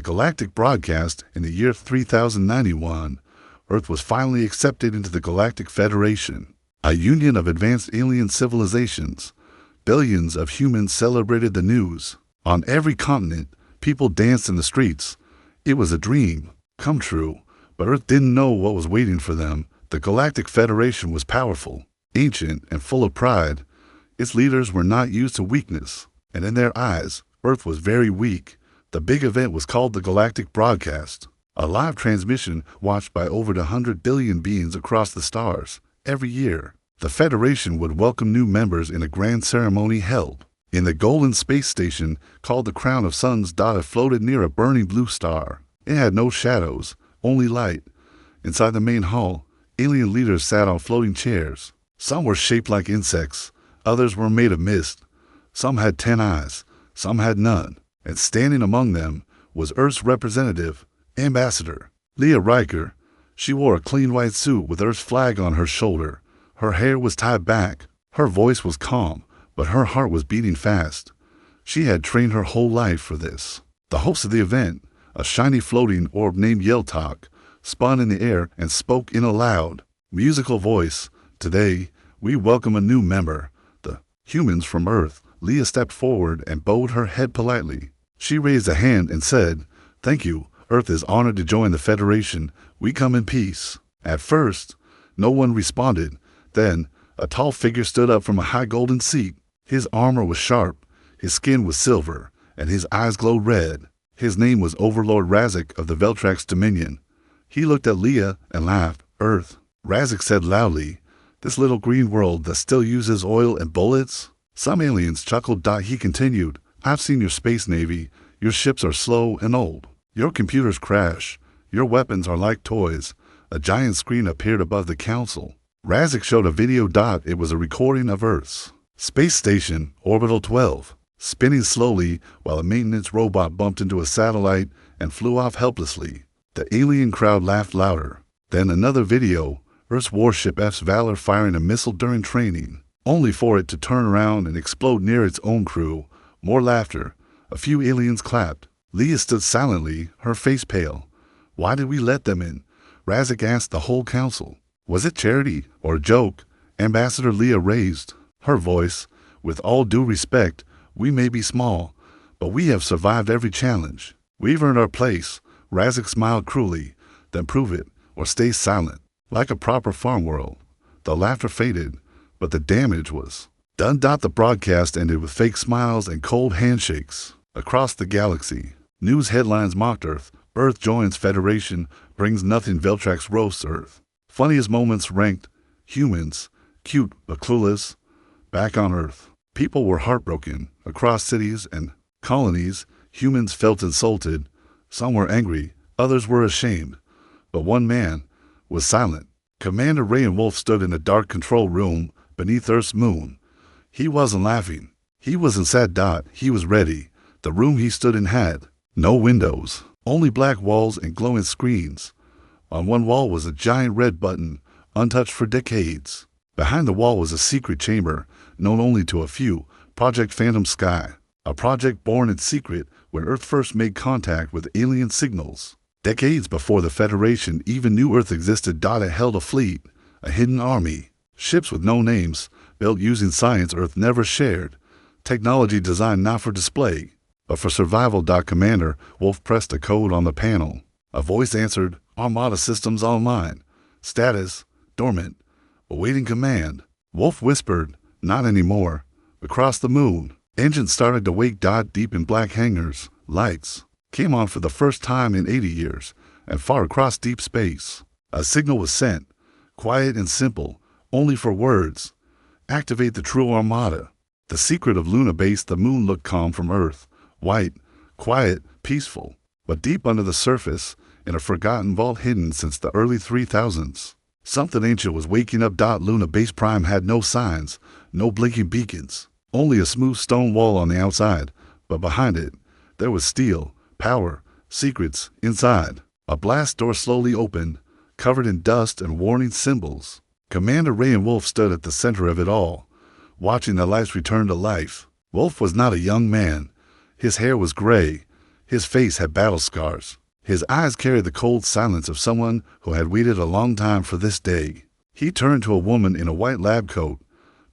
the galactic broadcast in the year 3091, Earth was finally accepted into the Galactic Federation, a union of advanced alien civilizations. Billions of humans celebrated the news. On every continent, people danced in the streets. It was a dream come true, but Earth didn't know what was waiting for them. The Galactic Federation was powerful, ancient, and full of pride. Its leaders were not used to weakness, and in their eyes, Earth was very weak. The big event was called the Galactic Broadcast, a live transmission watched by over 100 billion beings across the stars. Every year, the Federation would welcome new members in a grand ceremony held in the golden space station called the Crown of Suns. It floated near a burning blue star. It had no shadows, only light. Inside the main hall, alien leaders sat on floating chairs. Some were shaped like insects, others were made of mist. Some had 10 eyes, some had none. And standing among them was Earth's representative, Ambassador Leah Riker. She wore a clean white suit with Earth's flag on her shoulder. Her hair was tied back. Her voice was calm, but her heart was beating fast. She had trained her whole life for this. The host of the event, a shiny floating orb named Yeltok, spun in the air and spoke in a loud, musical voice. Today, we welcome a new member, the humans from Earth. Leah stepped forward and bowed her head politely. She raised a hand and said, "Thank you. Earth is honored to join the Federation. We come in peace." At first, no one responded. Then, a tall figure stood up from a high golden seat. His armor was sharp, his skin was silver, and his eyes glowed red. His name was Overlord Razak of the Veltrax Dominion. He looked at Leah and laughed. "Earth," Razak said loudly, "this little green world that still uses oil and bullets?" Some aliens chuckled. He continued, "I've seen your space navy. Your ships are slow and old. Your computers crash. Your weapons are like toys." A giant screen appeared above the council. Razak showed a video. It was a recording of Earth's space station, Orbital 12, spinning slowly while a maintenance robot bumped into a satellite and flew off helplessly. The alien crowd laughed louder. Then another video, Earth's warship F's Valor firing a missile during training, only for it to turn around and explode near its own crew. More laughter. A few aliens clapped. Leah stood silently, her face pale. "Why did we let them in?" Razak asked the whole council. "Was it charity or a joke?" Ambassador Leah raised her voice. "With all due respect, we may be small, but we have survived every challenge. We've earned our place." Razak smiled cruelly. "Then prove it, or stay silent." Like a proper farm world, the laughter faded, but the damage was done. The broadcast ended with fake smiles and cold handshakes. Across the galaxy, news headlines mocked Earth. "Earth joins Federation, brings nothing. Veltrax roasts Earth." Funniest moments ranked humans, cute but clueless, back on Earth. People were heartbroken. Across cities and colonies, humans felt insulted. Some were angry, others were ashamed. But one man was silent. Commander Ray and Wolf stood in a dark control room beneath Earth's moon. He wasn't laughing. He wasn't sad. He was ready. The room he stood in had no windows, only black walls and glowing screens. On one wall was a giant red button, untouched for decades. Behind the wall was a secret chamber, known only to a few, Project Phantom Sky, a project born in secret when Earth first made contact with alien signals. Decades before the Federation even knew Earth existed. It held a fleet, a hidden army, ships with no names, built using science Earth never shared, technology designed not for display, but for survival. Commander Wolf pressed a code on the panel. A voice answered, "Armada systems online. Status, dormant, awaiting command." Wolf whispered, "Not anymore." Across the moon, engines started to wake. Deep in black hangars, lights came on for the first time in 80 years, and far across deep space, a signal was sent, quiet and simple, only for words. "Activate the True Armada." The secret of Luna Base. The moon looked calm from Earth, white, quiet, peaceful. But deep under the surface, in a forgotten vault hidden since the early 3000s, something ancient was waking up. Luna Base Prime had no signs, no blinking beacons, only a smooth stone wall on the outside, but behind it, there was steel, power, secrets inside. A blast door slowly opened, covered in dust and warning symbols. Commander Ray and Wolf stood at the center of it all, watching the lights return to life. Wolf was not a young man. His hair was gray, His face had battle scars. His eyes carried the cold silence of someone who had waited a long time for this day. He turned to a woman in a white lab coat,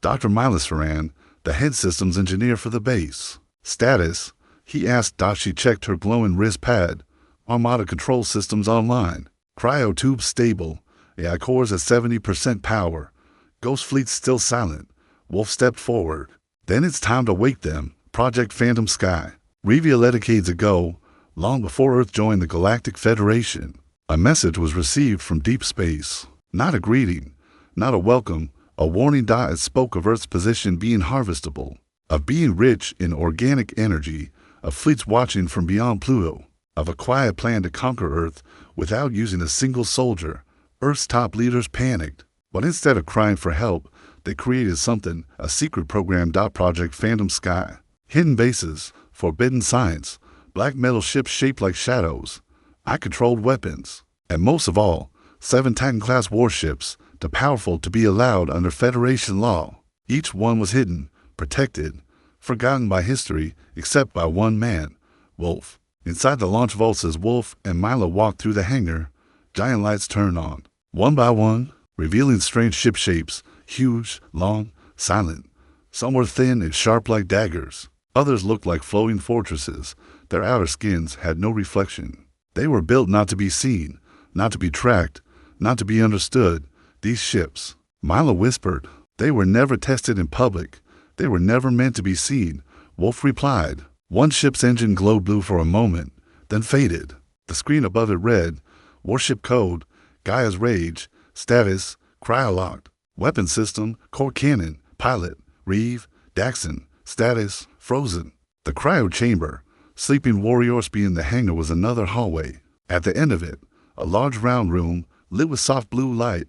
Dr. Milas Ferran, the head systems engineer for the base. Status, he asked. She checked her glowing wrist pad. Armada control systems online. Cryo tubes stable. AI cores at 70% power. Ghost fleet still silent. Wolf stepped forward. Then it's time to wake them. Project Phantom Sky. Revealed decades ago, long before Earth joined the Galactic Federation, a message was received from deep space. Not a greeting, not a welcome, a warning. It spoke of Earth's position being harvestable, of being rich in organic energy, of fleets watching from beyond Pluto, of a quiet plan to conquer Earth without using a single soldier. Earth's top leaders panicked, but instead of crying for help, they created something, a secret program. Project Phantom Sky. Hidden bases, forbidden science, black metal ships shaped like shadows, eye-controlled weapons, and most of all, 7 Titan-class warships, too powerful to be allowed under Federation law. Each one was hidden, protected, forgotten by history, except by one man, Wolf. Inside the launch vaults as Wolf and Milo walked through the hangar, giant lights turned on, one by one, revealing strange ship shapes, huge, long, silent. Some were thin and sharp like daggers. Others looked like flowing fortresses. Their outer skins had no reflection. They were built not to be seen, not to be tracked, not to be understood. These ships, Milo whispered, they were never tested in public. They were never meant to be seen. Wolf replied. One ship's engine glowed blue for a moment, then faded. The screen above it read, Warship Code, Gaia's Rage, Status, Cryolocked, Weapon System, Core Cannon, Pilot, Reeve, Daxon, Status, Frozen. The cryo chamber, sleeping warriors beyond the hangar, was another hallway. At the end of it, a large round room, lit with soft blue light.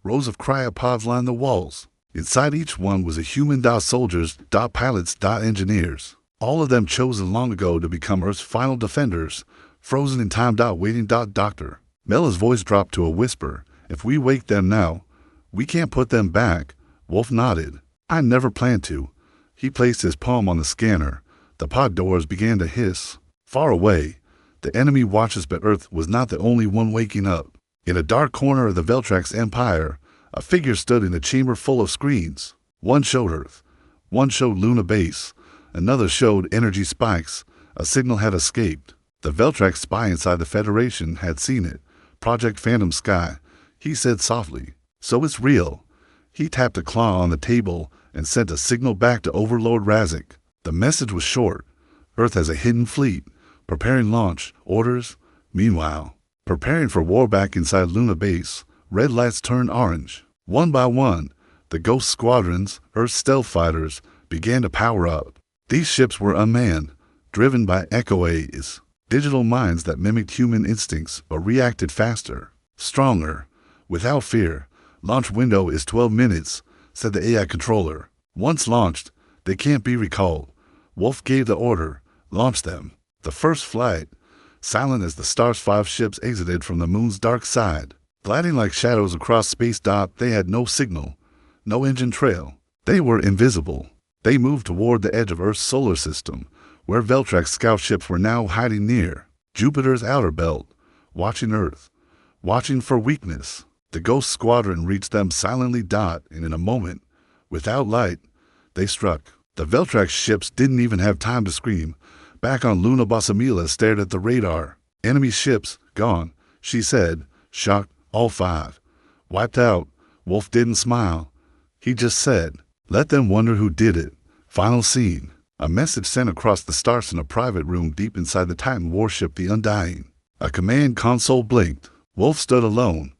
Rows of cryopods lined the walls. Inside each one was a human. Soldiers, pilots, engineers. All of them chosen long ago to become Earth's final defenders. Frozen in time. Waiting. Doctor. Mella's voice dropped to a whisper. If we wake them now, we can't put them back. Wolf nodded. I never planned to. He placed his palm on the scanner. The pod doors began to hiss. Far away, the enemy watches, but Earth was not the only one waking up. In a dark corner of the Veltrax Empire, a figure stood in a chamber full of screens. One showed Earth. One showed Luna Base. Another showed energy spikes. A signal had escaped. The Veltrax spy inside the Federation had seen it. Project Phantom Sky. He said softly. So it's real. He tapped a claw on the table and sent a signal back to Overlord Razik. The message was short. Earth has a hidden fleet, preparing launch, orders. Meanwhile, preparing for war back inside Luna Base, red lights turned orange. One by one, the ghost squadrons, Earth's stealth fighters, began to power up. These ships were unmanned, driven by echoes, digital minds that mimicked human instincts but reacted faster, stronger, without fear. Launch window is 12 minutes, said the AI controller. Once launched, they can't be recalled. Wolf gave the order. Launch them. The first flight, silent as the Stars 5 ships exited from the moon's dark side, gliding like shadows across space. They had no signal, no engine trail. They were invisible. They moved toward the edge of Earth's solar system, where Veltrax scout ships were now hiding near Jupiter's outer belt, watching Earth, watching for weakness. The ghost squadron reached them silently. And in a moment, without light, they struck. The Veltrax ships didn't even have time to scream. Back on Luna, Basamila stared at the radar. Enemy ships, gone, she said, shocked. All 5. Wiped out. Wolf didn't smile. He just said, let them wonder who did it. Final scene. A message sent across the stars in a private room deep inside the Titan warship, the Undying. A command console blinked. Wolf stood alone.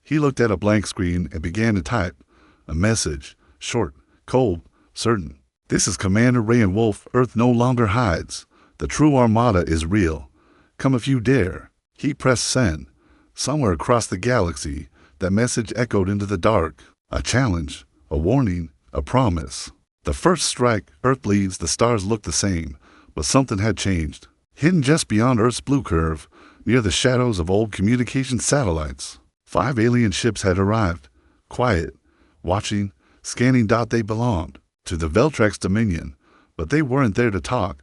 He looked at a blank screen and began to type. A message. Short, cold, certain. This is Commander Ray and Wolf. Earth no longer hides. The True Armada is real. Come if you dare. He pressed send. Somewhere across the galaxy, that message echoed into the dark. A challenge, a warning, a promise. The first strike, Earth bleeds. The stars looked the same, but something had changed. Hidden just beyond Earth's blue curve, near the shadows of old communication satellites, 5 alien ships had arrived. Quiet, watching, scanning. They belonged to the Veltrax Dominion, but they weren't there to talk.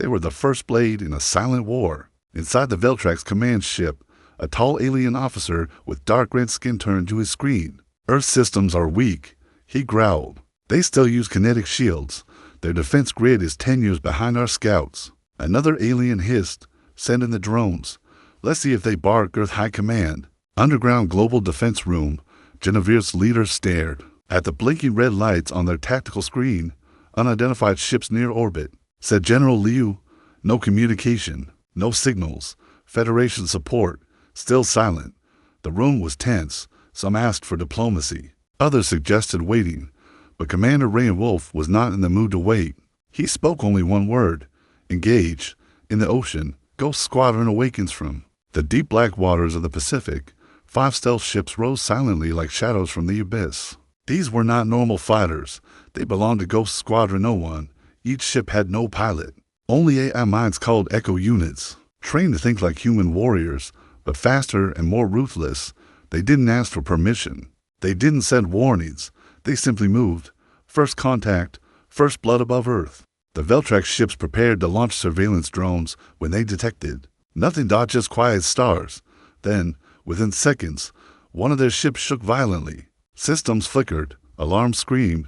They were the first blade in a silent war. Inside the Veltrax command ship, a tall alien officer with dark red skin turned to his screen. Earth systems are weak, he growled. They still use kinetic shields. Their defense grid is 10 years behind our scouts. Another alien hissed, send in the drones. Let's see if they bark Earth High Command. Underground Global Defense Room, Genevieve's leader stared at the blinking red lights on their tactical screen. Unidentified ships near orbit, said General Liu. No communication, no signals. Federation support, still silent. The room was tense. Some asked for diplomacy. Others suggested waiting. But Commander Ray Wolf was not in the mood to wait. He spoke only one word. Engage. In the ocean, Ghost Squadron awakens from the deep black waters of the Pacific. 5 stealth ships rose silently like shadows from the abyss. These were not normal fighters. They belonged to Ghost Squadron 01. Each ship had no pilot. Only AI minds called Echo units, trained to think like human warriors, but faster and more ruthless. They didn't ask for permission. They didn't send warnings. They simply moved. First contact, first blood above Earth. The Veltrax ships prepared to launch surveillance drones when they detected nothing, just quiet stars. Then, within seconds, one of their ships shook violently. Systems flickered, alarms screamed.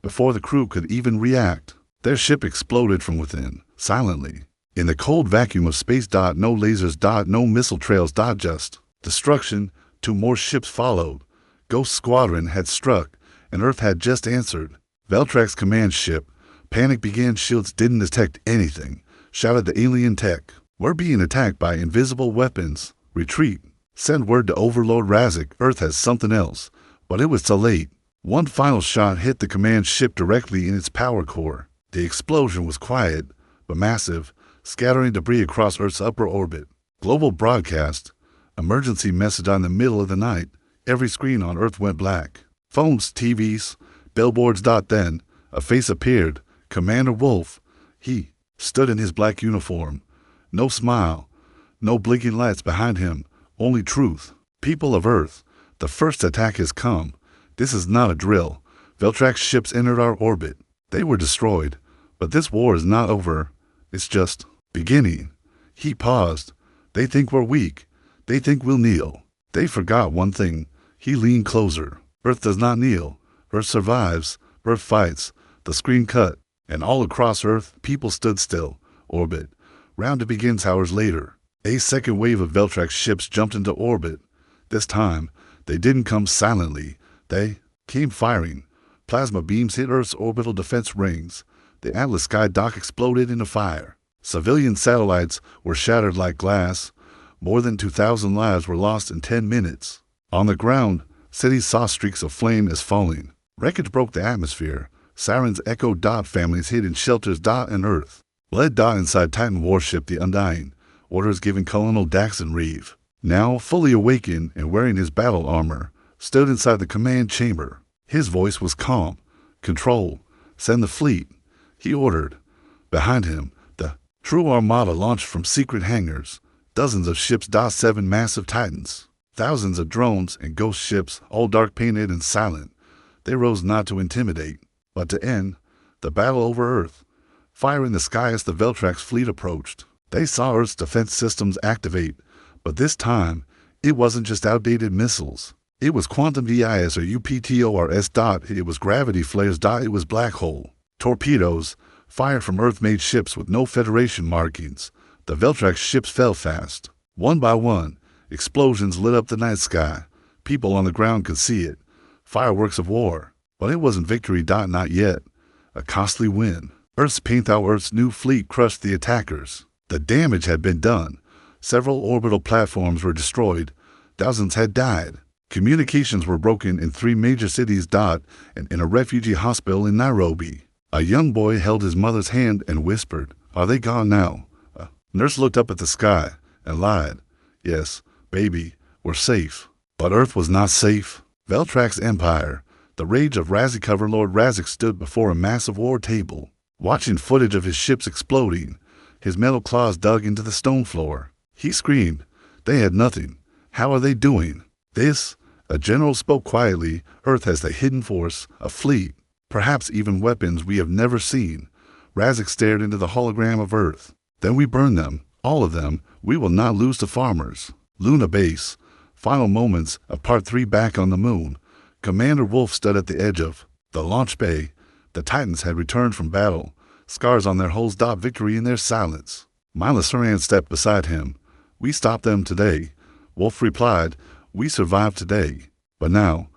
Before the crew could even react, their ship exploded from within, silently. In the cold vacuum of space, no lasers, no missile trails, just destruction. 2 more ships followed. Ghost Squadron had struck, and Earth had just answered. Veltrax command ship. Panic began. Shields didn't detect anything, shouted the alien tech. We're being attacked by invisible weapons. Retreat. Send word to Overlord Razik. Earth has something else. But it was too late. One final shot hit the command ship directly in its power core. The explosion was quiet, but massive, scattering debris across Earth's upper orbit. Global broadcast. Emergency message on the middle of the night. Every screen on Earth went black. Phones, TVs, billboards. Then a face appeared. Commander Wolf. He stood in his black uniform. No smile, no blinking lights behind him, only truth. People of Earth, the first attack has come. This is not a drill. Veltrax ships entered our orbit. They were destroyed. But this war is not over. It's just beginning. He paused. They think we're weak. They think we'll kneel. They forgot one thing. He leaned closer. Earth does not kneel. Earth survives. Earth fights. The screen cut. And all across Earth, people stood still. Orbit. Round begins hours later. A second wave of Veltrax ships jumped into orbit. This time, they didn't come silently. They came firing. Plasma beams hit Earth's orbital defense rings. The Atlas Sky dock exploded into fire. Civilian satellites were shattered like glass. More than 2,000 lives were lost in 10 minutes. On the ground, cities saw streaks of flame as falling. Wreckage broke the atmosphere. Sirens echoed. Families hid in shelters. And Earth led inside Titan warship the Undying. Orders given. Colonel Daxon Reeve, now fully awakened and wearing his battle armor, stood inside the command chamber. His voice was calm. Control. Send the fleet, he ordered. Behind him, the True Armada launched from secret hangars. Dozens of ships. 7 massive Titans. Thousands of drones and ghost ships, all dark painted and silent. They rose not to intimidate, but to end the battle over Earth. Fire in the sky as the Veltrax fleet approached. They saw Earth's defense systems activate, but this time, it wasn't just outdated missiles. It was quantum VIS or UPTORS. It was gravity flares. It was black hole. Torpedoes, fire from Earth-made ships with no Federation markings. The Veltrax ships fell fast. One by one, explosions lit up the night sky. People on the ground could see it. Fireworks of war. But it wasn't victory. Not yet. A costly win. Earth's Earth's new fleet crushed the attackers. The damage had been done. Several orbital platforms were destroyed. Thousands had died. Communications were broken in 3 major cities. And in a refugee hospital in Nairobi. A young boy held his mother's hand and whispered, "Are they gone now?" A nurse looked up at the sky and lied. "Yes, baby, we're safe." But Earth was not safe. Veltrax Empire, the rage of Razik. Overlord Razik stood before a massive war table, watching footage of his ships exploding. His metal claws dug into the stone floor. He screamed. They had nothing. How are they doing? This, a general spoke quietly. Earth has the hidden force, a fleet, perhaps even weapons we have never seen. Razak stared into the hologram of Earth. Then we burn them, all of them. We will not lose the farmers. Luna Base. Final moments of Part 3 back on the moon. Commander Wolf stood at the edge of the launch bay. The Titans had returned from battle, scars on their hulls dot victory in their silence. Mila Saran stepped beside him. We stopped them today. Wolf replied, we survived today. But now,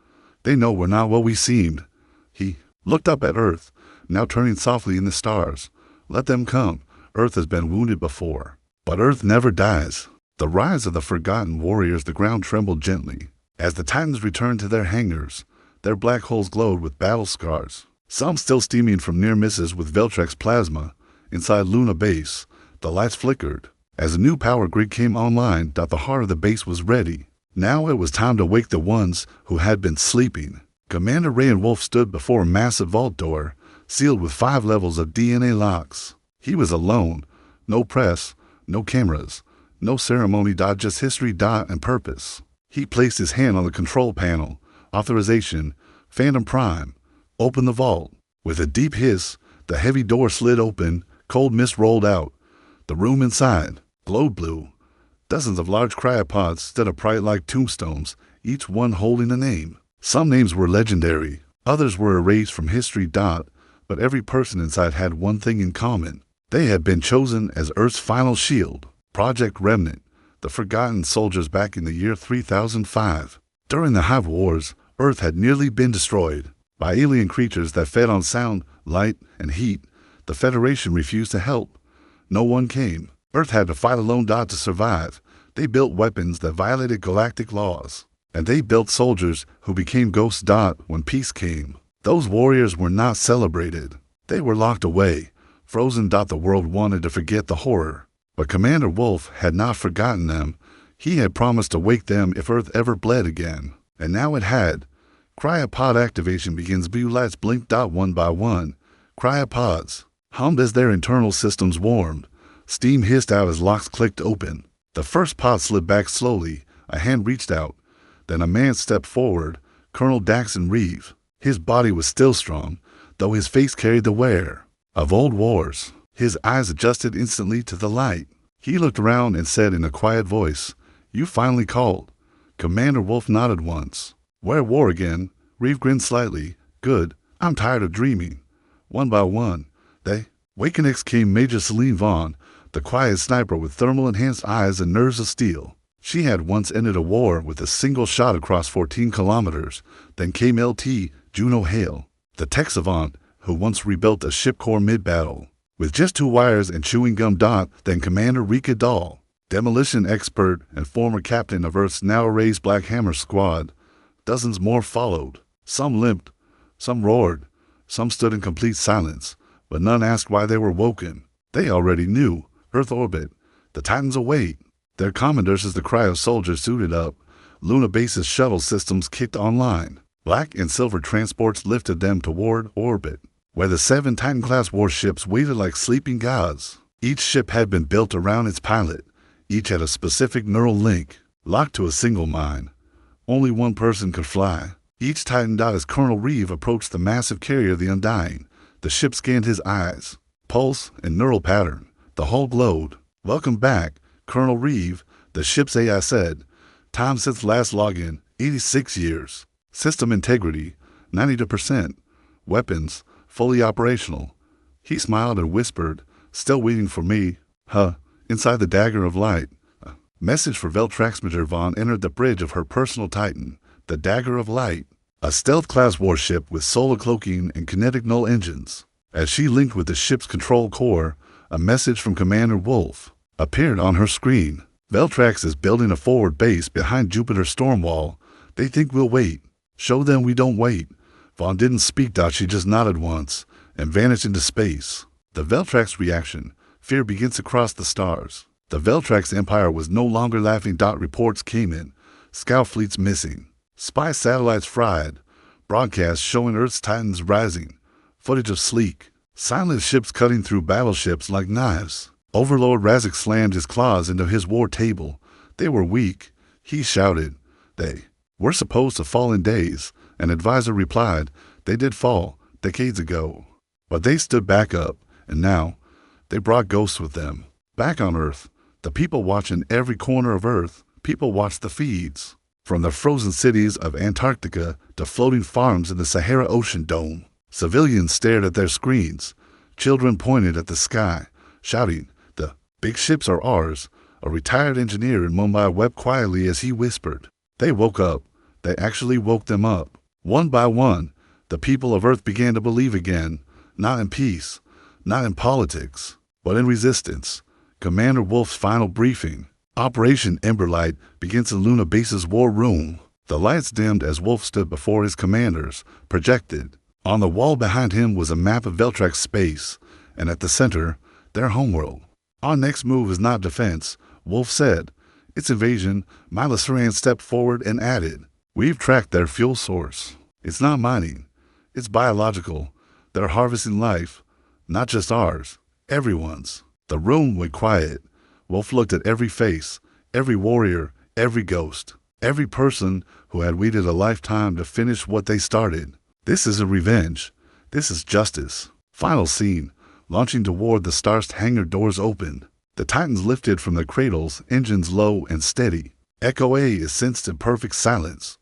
they know we're not what we seemed. He looked up at Earth, now turning softly in the stars. Let them come. Earth has been wounded before. But Earth never dies. The rise of the forgotten warriors, the ground trembled gently. As the Titans returned to their hangars, their black holes glowed with battle scars. Some still steaming from near misses with Veltrax plasma. Inside Luna Base, the lights flickered. As a new power grid came online, the heart of the base was ready. Now it was time to wake the ones who had been sleeping. Commander Ray and Wolf stood before a massive vault door, sealed with 5 levels of DNA locks. He was alone. No press, no cameras, no ceremony. Just history and purpose. He placed his hand on the control panel. Authorization. Phantom Prime. Open the vault. With a deep hiss, the heavy door slid open. Cold mist rolled out. The room inside glowed blue. Dozens of large cryopods stood upright like tombstones, each one holding a name. Some names were legendary. Others were erased from history. But every person inside had one thing in common. They had been chosen as Earth's final shield. Project Remnant. The forgotten soldiers back in the year 3005. During the Hive Wars, Earth had nearly been destroyed by alien creatures that fed on sound, light, and heat. The Federation refused to help. No one came. Earth had to fight alone. To survive. They built weapons that violated galactic laws. And they built soldiers who became ghosts. When peace came, those warriors were not celebrated. They were locked away, frozen. The world wanted to forget the horror. But Commander Wolf had not forgotten them. He had promised to wake them if Earth ever bled again. And now it had. Cryopod activation begins. Blue lights blinked. One by one. Cryopods hummed as their internal systems warmed. Steam hissed out as locks clicked open. The first pod slid back slowly. A hand reached out. Then a man stepped forward. Colonel Daxon Reeve. His body was still strong, though his face carried the wear of old wars. His eyes adjusted instantly to the light. He looked around and said in a quiet voice, "You finally called." Commander Wolf nodded once. "We're at war again." Reeve grinned slightly. "Good. I'm tired of dreaming." One by one, Wakenex came Major Celine Vaughn, the quiet sniper with thermal-enhanced eyes and nerves of steel. She had once ended a war with a single shot across 14 kilometers. Then came LT Juno Hale, the tech savant who once rebuilt a ship core mid-battle. With just 2 wires and chewing gum. Then Commander Rika Dahl, demolition expert and former captain of Earth's now-erased Black Hammer squad. Dozens more followed. Some limped, some roared, some stood in complete silence, but none asked why they were woken. They already knew. Earth orbit. The Titans await. Their commanders as the cryo soldiers suited up. Luna Base's shuttle systems kicked online. Black and silver transports lifted them toward orbit, where the 7 Titan-class warships waited like sleeping gods. Each ship had been built around its pilot. Each had a specific neural link, locked to a single mind. Only one person could fly. Each Titan. As Colonel Reeve approached the massive carrier, the Undying, the ship scanned his eyes, pulse, and neural pattern. The hull glowed. "Welcome back, Colonel Reeve," the ship's AI said. "Time since last login, 86 years. System integrity, 92%. Weapons, fully operational." He smiled and whispered, "Still waiting for me, huh?" Inside the Dagger of Light, a message for Veltrax. Major Vaughn entered the bridge of her personal Titan, the Dagger of Light, a stealth-class warship with solar cloaking and kinetic null engines. As she linked with the ship's control core, a message from Commander Wolf appeared on her screen. "Veltrax is building a forward base behind Jupiter's storm wall. They think we'll wait. Show them we don't wait." Vaughn didn't speak. She just nodded once and vanished into space. The Veltrax reaction. Fear begins to cross the stars. The Veltrax Empire was no longer laughing. Reports came in. Scout fleets missing. Spy satellites fried. Broadcasts showing Earth's Titans rising. Footage of sleek, silent ships cutting through battleships like knives. Overlord Razak slammed his claws into his war table. "They were weak," he shouted. "They were supposed to fall in days," an advisor replied. "They did fall, decades ago. But they stood back up, And now, they brought ghosts with them. Back on Earth, the people watch in every corner of Earth. People watch the feeds. From the frozen cities of Antarctica to floating farms in the Sahara Ocean Dome, civilians stared at their screens. Children pointed at the sky, shouting, "The big ships are ours." A retired engineer in Mumbai wept quietly as he whispered. They woke up. They actually woke them up. One by one, the people of Earth began to believe again, not in peace, not in politics, but in resistance. Commander Wolf's final briefing. Operation Emberlight begins in Luna Base's war room. The lights dimmed as Wolf stood before his commanders, projected. On the wall behind him was a map of Veltrax space, and at the center, their homeworld. Our next move is not defense, Wolf said. It's invasion. Mila Saran stepped forward and added, "We've tracked their fuel source. It's not mining. It's biological. They're harvesting life, not just ours, everyone's." The room went quiet. Wolf looked at every face, every warrior, every ghost, every person who had waited a lifetime to finish what they started. This isn't revenge. This is justice. Final scene. Launching toward the Star's hangar doors opened. The Titans lifted from their cradles, engines low and steady. Echo A is sensed in perfect silence.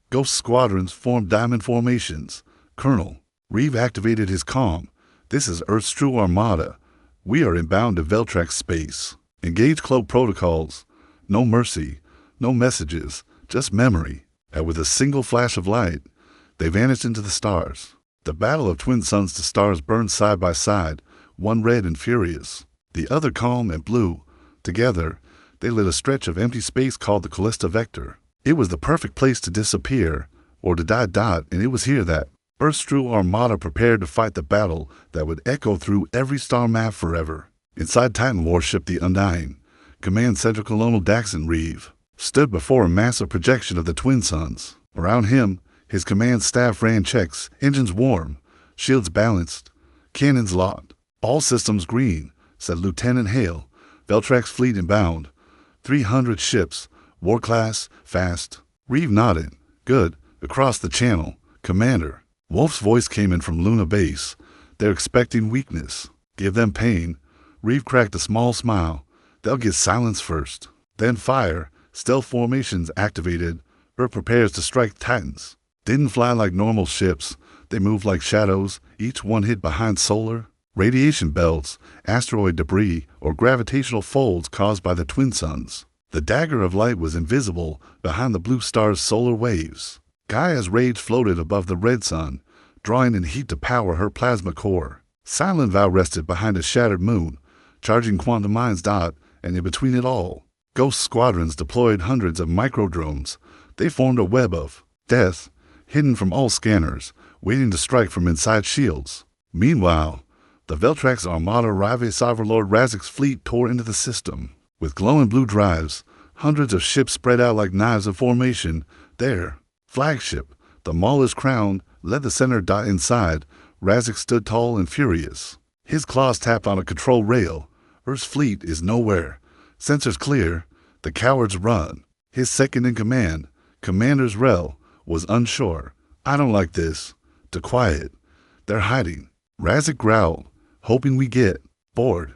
Ghost squadrons formed diamond formations. Colonel Reeve activated his comm. "This is Earth's True Armada. We are inbound to Veltrax space. Engage cloak protocols. No mercy, no messages, just memory." And with a single flash of light, they vanished into the stars. The battle of twin suns to stars burned side by side, one red and furious, the other calm and blue. Together, they lit a stretch of empty space called the Callista Vector. It was the perfect place to disappear, or to die. And it was here that Earth's True Armada prepared to fight the battle that would echo through every star map forever. Inside Titan warship the Undying, Command Center Colonel Daxon Reeve stood before a massive projection of the twin suns. Around him, his command staff ran checks, engines warm, shields balanced, cannons locked. "All systems green," said Lieutenant Hale. "Veltrax fleet inbound. 300 ships, war class, fast." Reeve nodded. "Good. Across the channel. Commander." Wolf's voice came in from Luna Base. "They're expecting weakness. Give them pain." Reeve cracked a small smile. "They'll get silence first. Then fire. Stealth formations activated. Earth prepares to strike Titans." Didn't fly like normal ships. They moved like shadows, each one hid behind solar, radiation belts, asteroid debris, or gravitational folds caused by the twin suns. The dagger of light was invisible behind the blue star's solar waves. Gaia's rage floated above the red sun, drawing in heat to power her plasma core. Silent Vow rested behind a shattered moon, charging quantum mines. And in between it all, ghost squadrons deployed hundreds of microdrones. They formed a web of death, hidden from all scanners, waiting to strike from inside shields. Meanwhile, the Veltrax Armada Rive Sovereign Razik's fleet tore into the system. With glowing blue drives, hundreds of ships spread out like knives of formation. Their flagship, the Mauler's Crown, led the center. Inside, Razik stood tall and furious. His claws tapped on a control rail. Earth's fleet is nowhere. Sensors clear. The cowards run. His second-in-command, Commander's Rel, was unsure. "I don't like this." To quiet. "They're hiding." Razik growled, "Hoping we get bored.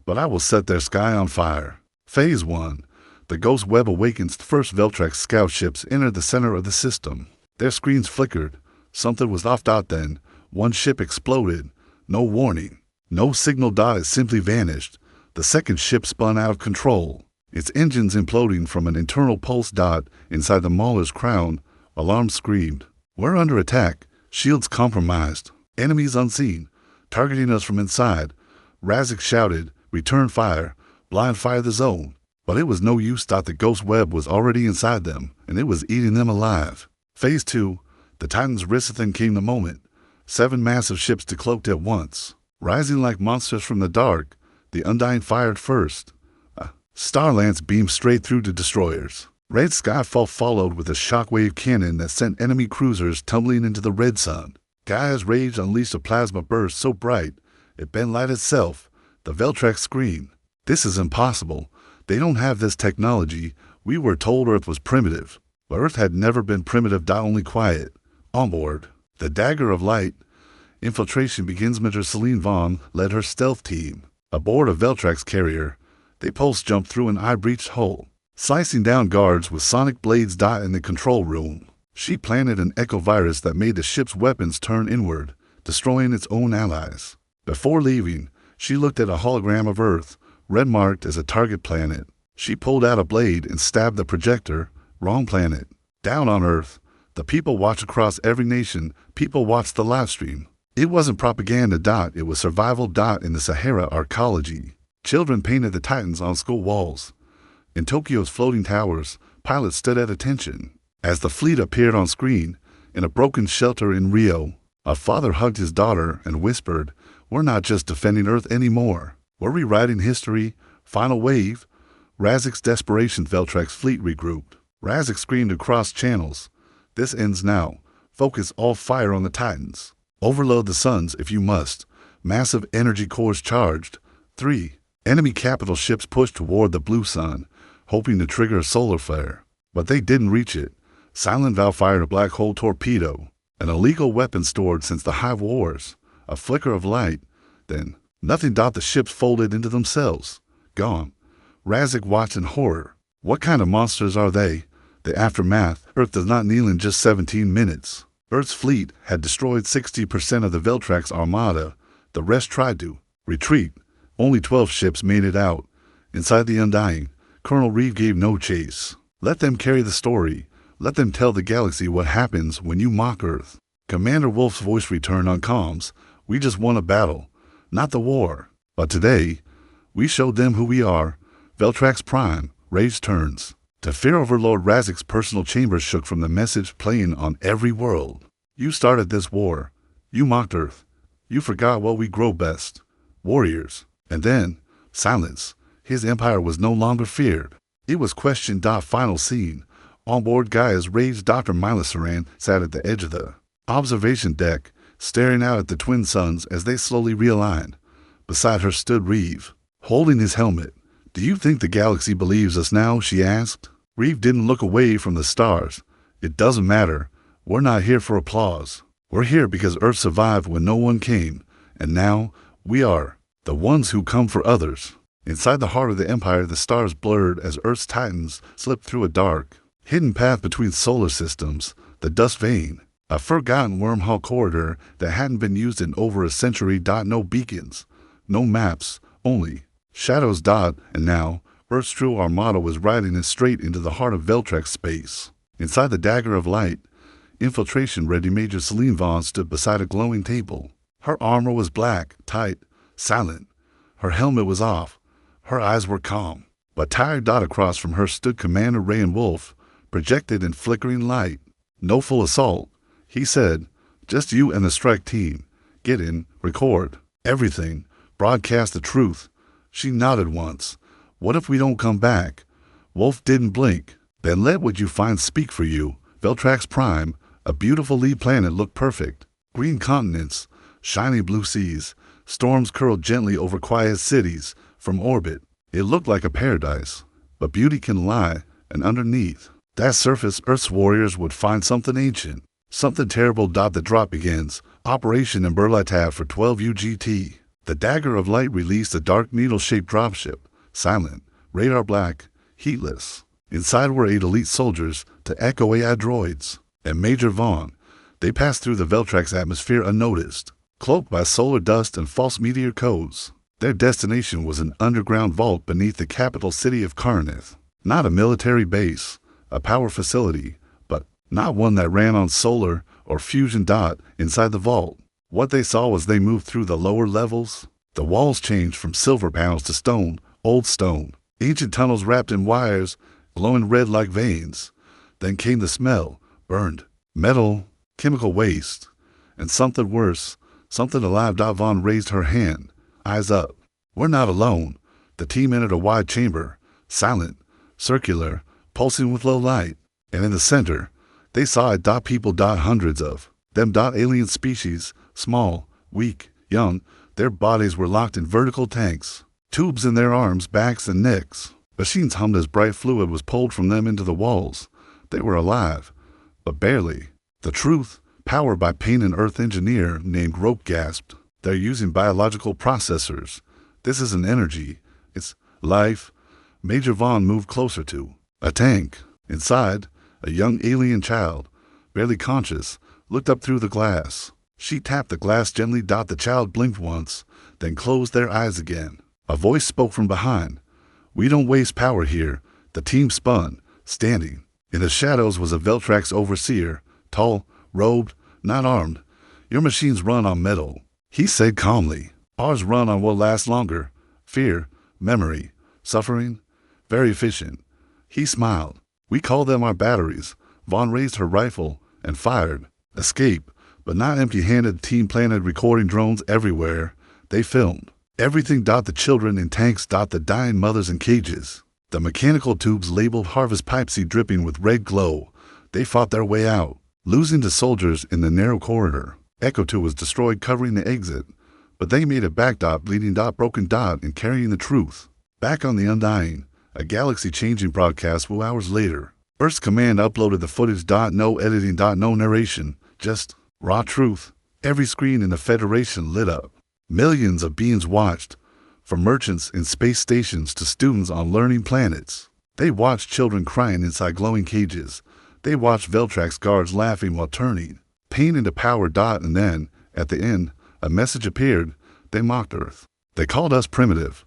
But I will set their sky on fire." Phase 1. The Ghost Web awakens. The first Veltrax scout ships entered the center of the system. Their screens flickered. Something was off. Then, one ship exploded. No warning. No signal. It simply vanished. The second ship spun out of control, its engines imploding from an internal pulse. Inside the Mauler's Crown, alarm screamed. "We're under attack. Shields compromised. Enemies unseen. Targeting us from inside." Razik shouted, "Return fire. Blind fire the zone." But it was no use. The Ghost Web was already inside them, and it was eating them alive. Phase 2. The Titans risked. Then came the moment. 7 massive ships decloaked at once. Rising like monsters from the dark, the Undying fired first. A star lance beamed straight through the destroyers. Red Skyfall followed with a shockwave cannon that sent enemy cruisers tumbling into the red sun. Gaia's rage unleashed a plasma burst so bright it bent light itself. The Veltrax screamed, "This is impossible. They don't have this technology. We were told Earth was primitive." But Earth had never been primitive. Only quiet. On board, the dagger of light, Infiltration begins. Major Celine Vaughn led her stealth team. Aboard a Veltrax carrier, they pulse jumped through an eye-breached hole, slicing down guards with sonic blades. In the control room, she planted an echo virus that made the ship's weapons turn inward, destroying its own allies. Before leaving, she looked at a hologram of Earth, red-marked as a target planet. She pulled out a blade and stabbed the projector. Wrong planet. Down on Earth, the people watch. Across every nation, people watch the live stream. It wasn't propaganda. It was survival. In the Sahara archaeology, children painted the Titans on school walls. In Tokyo's floating towers, pilots stood at attention. As the fleet appeared on screen, in a broken shelter in Rio, a father hugged his daughter and whispered, "We're not just defending Earth anymore. We're rewriting history." Final wave. Razik's desperation. Veltrax fleet regrouped. Razik screamed across channels, "This ends now. Focus all fire on the Titans. Overload the suns if you must. Massive energy cores charged." 3. Enemy capital ships pushed toward the blue sun, hoping to trigger a solar flare. But they didn't reach it. Silent Val fired a black hole torpedo, an illegal weapon stored since the Hive Wars. A flicker of light, then nothing. The ships folded into themselves. Gone. Razik watched in horror. What kind of monsters are they? The aftermath. Earth does not kneel in just 17 minutes. Earth's fleet had destroyed 60% of the Veltrax Armada. The rest tried to retreat. Only 12 ships made it out. Inside the Undying, Colonel Reeve gave no chase. Let them carry the story. Let them tell the galaxy what happens when you mock Earth. Commander Wolf's voice returned on comms. "We just won a battle, not the war. But today, we showed them who we are." Veltrax Prime. Rage turns to fear. Overlord Razik's personal chamber shook from the message playing on every world. "You started this war. You mocked Earth. You forgot what we grow best. Warriors." And then, silence. His empire was no longer feared. It was questioned. Final scene. On board Gaia's Rage, Dr. Mila Saran sat at the edge of the observation deck, staring out at the twin suns as they slowly realigned. Beside her stood Reeve, holding his helmet. "Do you think the galaxy believes us now?" she asked. Reeve didn't look away from the stars. "It doesn't matter. We're not here for applause. We're here because Earth survived when no one came, and now we are the ones who come for others." Inside the heart of the Empire, the stars blurred as Earth's Titans slipped through a dark, hidden path between solar systems. The dust vein, a forgotten wormhole corridor that hadn't been used in over a century. No beacons, no maps, only shadows. And now, Earth's True Armada was riding it straight into the heart of Veltrax space. Inside the dagger of light, infiltration-ready Major Celine Vaughn stood beside a glowing table. Her armor was black, tight, silent. Her helmet was off. Her eyes were calm, but tired. Across from her stood Commander Rayan Wolf, projected in flickering light. "No full assault," he said. "Just you and the strike team. Get in, record everything, broadcast the truth." She nodded once. "What if we don't come back?" Wolf didn't blink. "Then let what you find speak for you." Veltrax Prime, a beautiful lead planet, looked perfect. Green continents, shiny blue seas, storms curled gently over quiet cities. From orbit, it looked like a paradise. But beauty can lie, and underneath that surface, Earth's warriors would find something ancient, something terrible. The drop begins. Operation Emberlatab for 12 UGT. The dagger of light released a dark needle-shaped dropship, silent, radar black, heatless. Inside were 8 elite soldiers to Echo AI droids and Major Vaughn. They passed through the Veltrax atmosphere unnoticed, cloaked by solar dust and false meteor codes. Their destination was an underground vault beneath the capital city of Karnath. Not a military base, a power facility, but not one that ran on solar or fusion. Inside the vault, what they saw as they moved through the lower levels, the walls changed from silver panels to stone, old stone. Ancient tunnels wrapped in wires, glowing red like veins. Then came the smell, burned metal, chemical waste, and something worse, something alive. Vaughn raised her hand, eyes up. "We're not alone." The team entered a wide chamber, silent, circular, pulsing with low light. And in the center, they saw it. People. Hundreds of them. Alien species, small, weak, young. Their bodies were locked in vertical tanks, tubes in their arms, backs, and necks. Machines hummed as bright fluid was pulled from them into the walls. They were alive, but barely. The truth, powered by pain and earth engineer named Rope gasped. They're using biological processors. This isn't energy. It's life. Major Vaughn moved closer to a tank. Inside, a young alien child, barely conscious, looked up through the glass. She tapped the glass gently. The child blinked once, then closed their eyes again. A voice spoke from behind. We don't waste power here. The team spun, standing. In the shadows was a Veltrax overseer, tall, robed, not armed. Your machines run on metal, he said calmly. Ours run on what lasts longer. Fear, memory, suffering. Very efficient. He smiled. We call them our batteries. Vaughn raised her rifle and fired. Escape, but not empty-handed. The team planted recording drones everywhere. They filmed everything. The children in tanks. The dying mothers in cages. The mechanical tubes labeled harvest pipes dripping with red glow. They fought their way out, losing to soldiers in the narrow corridor. Echo 2 was destroyed, covering the exit, but they made it back. Bleeding. Broken. And carrying the truth. Back on the Undying, a galaxy-changing broadcast 2 hours later. Earth's command uploaded the footage. No editing. No narration, just raw truth. Every screen in the Federation lit up. Millions of beings watched, from merchants in space stations to students on learning planets. They watched children crying inside glowing cages. They watched Veltrax guards laughing while turning pain into power. And then, at the end, a message appeared. They mocked Earth. They called us primitive.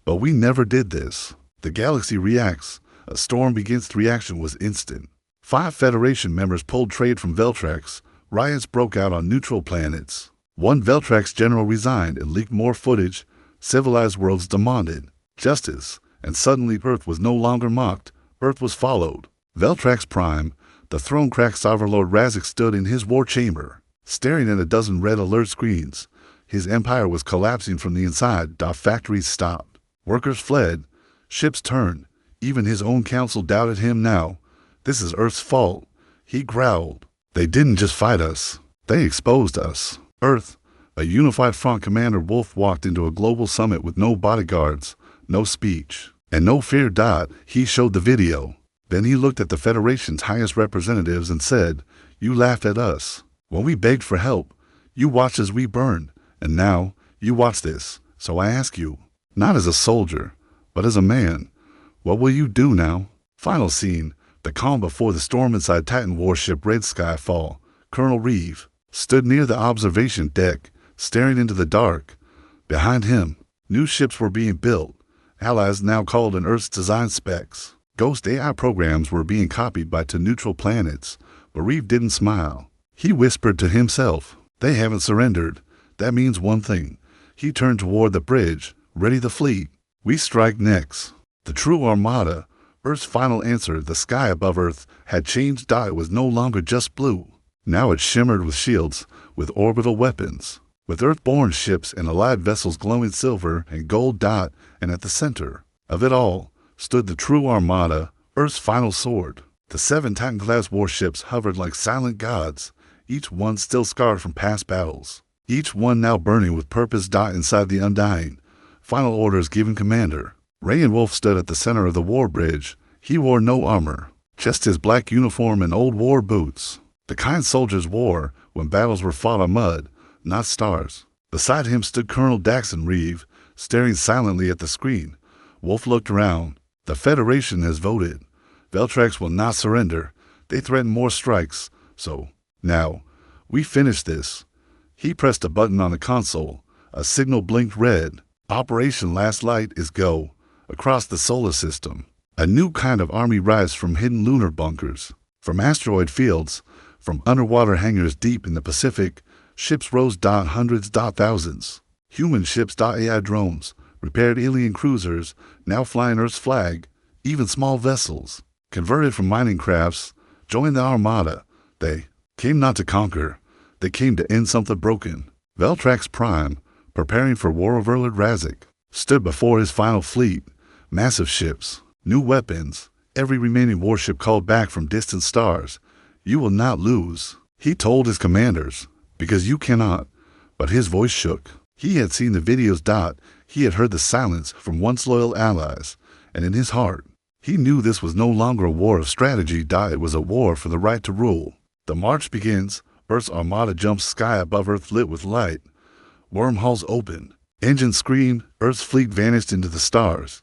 But we never did this. The galaxy reacts. A storm begins. The reaction was instant. 5 Federation members pulled trade from Veltrax. Riots broke out on neutral planets. One Veltrax general resigned and leaked more footage. Civilized worlds demanded justice, and suddenly Earth was no longer mocked. Earth was followed. Veltrax Prime, the throne-cracked Overlord Razik, stood in his war chamber, staring at a dozen red alert screens. His empire was collapsing from the inside. Factories stopped. Workers fled. Ships turned. Even his own council doubted him now. This is Earth's fault, he growled. They didn't just fight us. They exposed us. Earth, a unified front. Commander Wolf walked into a global summit with no bodyguards, no speech, and no fear. He showed the video. Then he looked at the Federation's highest representatives and said, You laughed at us when we begged for help. You watched as we burned, and now you watch this. So I ask you, not as a soldier, but as a man, what will you do now? Final scene, the calm before the storm inside Titan warship Red Skyfall. Colonel Reeve stood near the observation deck, staring into the dark. Behind him, new ships were being built, allies now called in Earth's design specs. Ghost AI programs were being copied by to neutral planets, but Reeve didn't smile. He whispered to himself, They haven't surrendered. That means one thing. He turned toward the bridge, ready the fleet. We strike next. The True Armada, Earth's final answer. The sky above Earth had changed. It was no longer just blue. Now it shimmered with shields, with orbital weapons, with Earth-born ships and allied vessels glowing silver and gold. And at the center of it all stood the True Armada, Earth's final sword. The 7 Titan-class warships hovered like silent gods, each one still scarred from past battles, each one now burning with purpose. Inside the Undying, final orders given. Commander Ray and Wolf stood at the center of the war bridge. He wore no armor, just his black uniform and old war boots. The kind soldiers wore when battles were fought on mud, not stars. Beside him stood Colonel Daxon Reeve, staring silently at the screen. Wolf looked around. The Federation has voted. Veltrax will not surrender. They threaten more strikes. So, now, we finish this. He pressed a button on the console. A signal blinked red. Operation Last Light is go. Across the solar system, a new kind of army rise from hidden lunar bunkers, from asteroid fields, from underwater hangars deep in the Pacific. Ships rose. Hundreds. Thousands. Human ships. AI drones, repaired alien cruisers, now flying Earth's flag. Even small vessels, converted from mining crafts, joined the Armada. They came not to conquer. They came to end something broken. Veltrax Prime, preparing for war. Overlord Razik stood before his final fleet. Massive ships, new weapons, every remaining warship called back from distant stars. You will not lose, he told his commanders, because you cannot. But his voice shook. He had seen the videos. He had heard the silence from once loyal allies, and in his heart, he knew this was no longer a war of strategy. It was a war for the right to rule. The march begins. Earth's armada jumps sky above Earth lit with light. Wormholes open. Engines screamed. Earth's fleet vanished into the stars.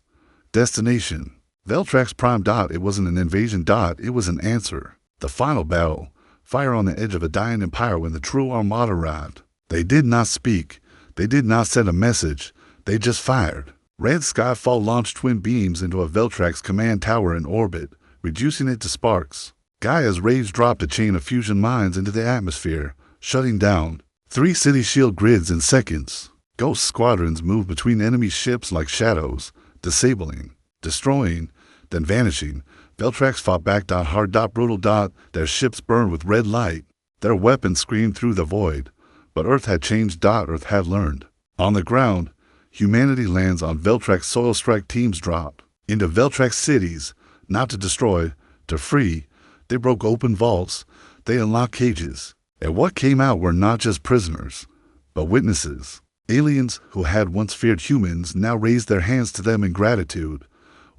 Destination. Veltrax Prime. It wasn't an invasion. It was an answer. The final battle. Fire on the edge of a dying empire when the True Armada arrived. They did not speak. They did not send a message. They just fired. Red Skyfall launched twin beams into a Veltrax command tower in orbit, reducing it to sparks. Gaia's rage dropped a chain of fusion mines into the atmosphere, shutting down 3 city shield grids in seconds. Ghost squadrons moved between enemy ships like shadows, disabling, destroying, then vanishing. Veltrax fought back. Hard. Brutal. Their ships burned with red light. Their weapons screamed through the void. But Earth had changed. Earth had learned. On the ground, humanity lands on Veltrax soil. Strike teams dropped into Veltrax cities, not to destroy, to free. They broke open vaults. They unlocked cages. And what came out were not just prisoners, but witnesses. Aliens who had once feared humans now raised their hands to them in gratitude.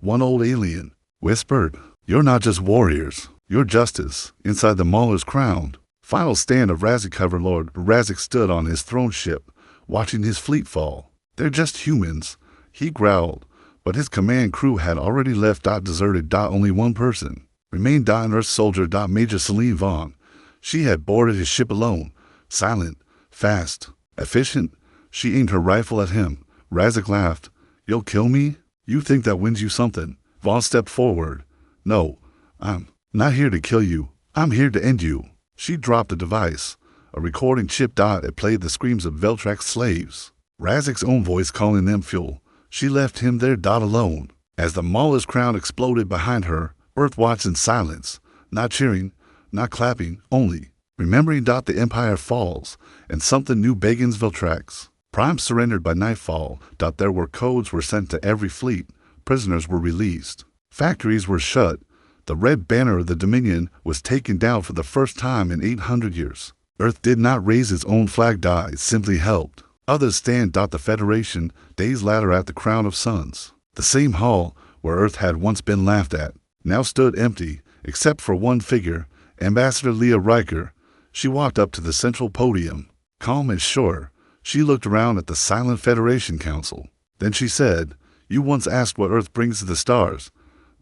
One old alien whispered, "You're not just warriors. You're justice." Inside the Mauler's crown. Final stand of Razak. Overlord Razak stood on his throne ship, watching his fleet fall. "They're just humans," he growled, but his command crew had already left. Deserted. Only one person remained. An Earth soldier. Major Celine Vaughn. She had boarded his ship alone, silent, fast, efficient. She aimed her rifle at him. Razak laughed. "You'll kill me? You think that wins you something?" Vaughn stepped forward. "No, I'm not here to kill you. I'm here to end you." She dropped the device, a recording chip. It played the screams of Veltrax slaves. Razak's own voice calling them fuel. She left him there. Alone. As the Mauler's crown exploded behind her, Earth watched in silence, not cheering, not clapping, only remembering. The Empire falls, and something new begins. Veltrax Prime surrendered by nightfall. There were codes were sent to every fleet. Prisoners were released. Factories were shut. The red banner of the Dominion was taken down for the first time in 800 years. Earth did not raise its own flag. It simply helped others stand. The Federation, days later at the Crown of Suns. The same hall where Earth had once been laughed at, now stood empty, except for one figure, Ambassador Leah Riker. She walked up to the central podium, calm and sure. She looked around at the silent Federation Council. Then she said, "You once asked what Earth brings to the stars.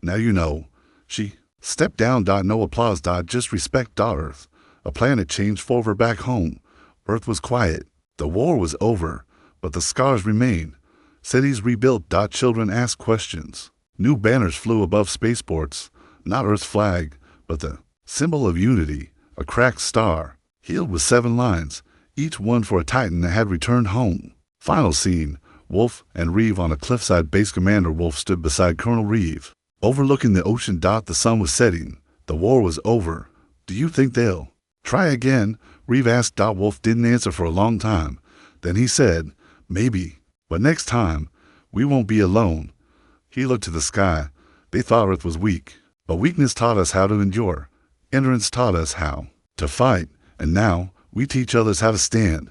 Now you know." She stepped down. No applause. Just respect. Earth. A planet changed forever back home. Earth was quiet. The war was over, but the scars remained. Cities rebuilt. Children asked questions. New banners flew above spaceports. Not Earth's flag, but the symbol of unity, a cracked star, healed with 7 lines, each one for a Titan that had returned home. Final scene. Wolf and Reeve on a cliffside. Base Commander Wolf stood beside Colonel Reeve, overlooking the ocean. The sun was setting. The war was over. "Do you think they'll try again?" Reeve asked. Wolf didn't answer for a long time. Then he said, "Maybe. But next time, we won't be alone." He looked to the sky. They thought Earth was weak, but weakness taught us how to endure. Endurance taught us how to fight. And now, we teach others how to stand.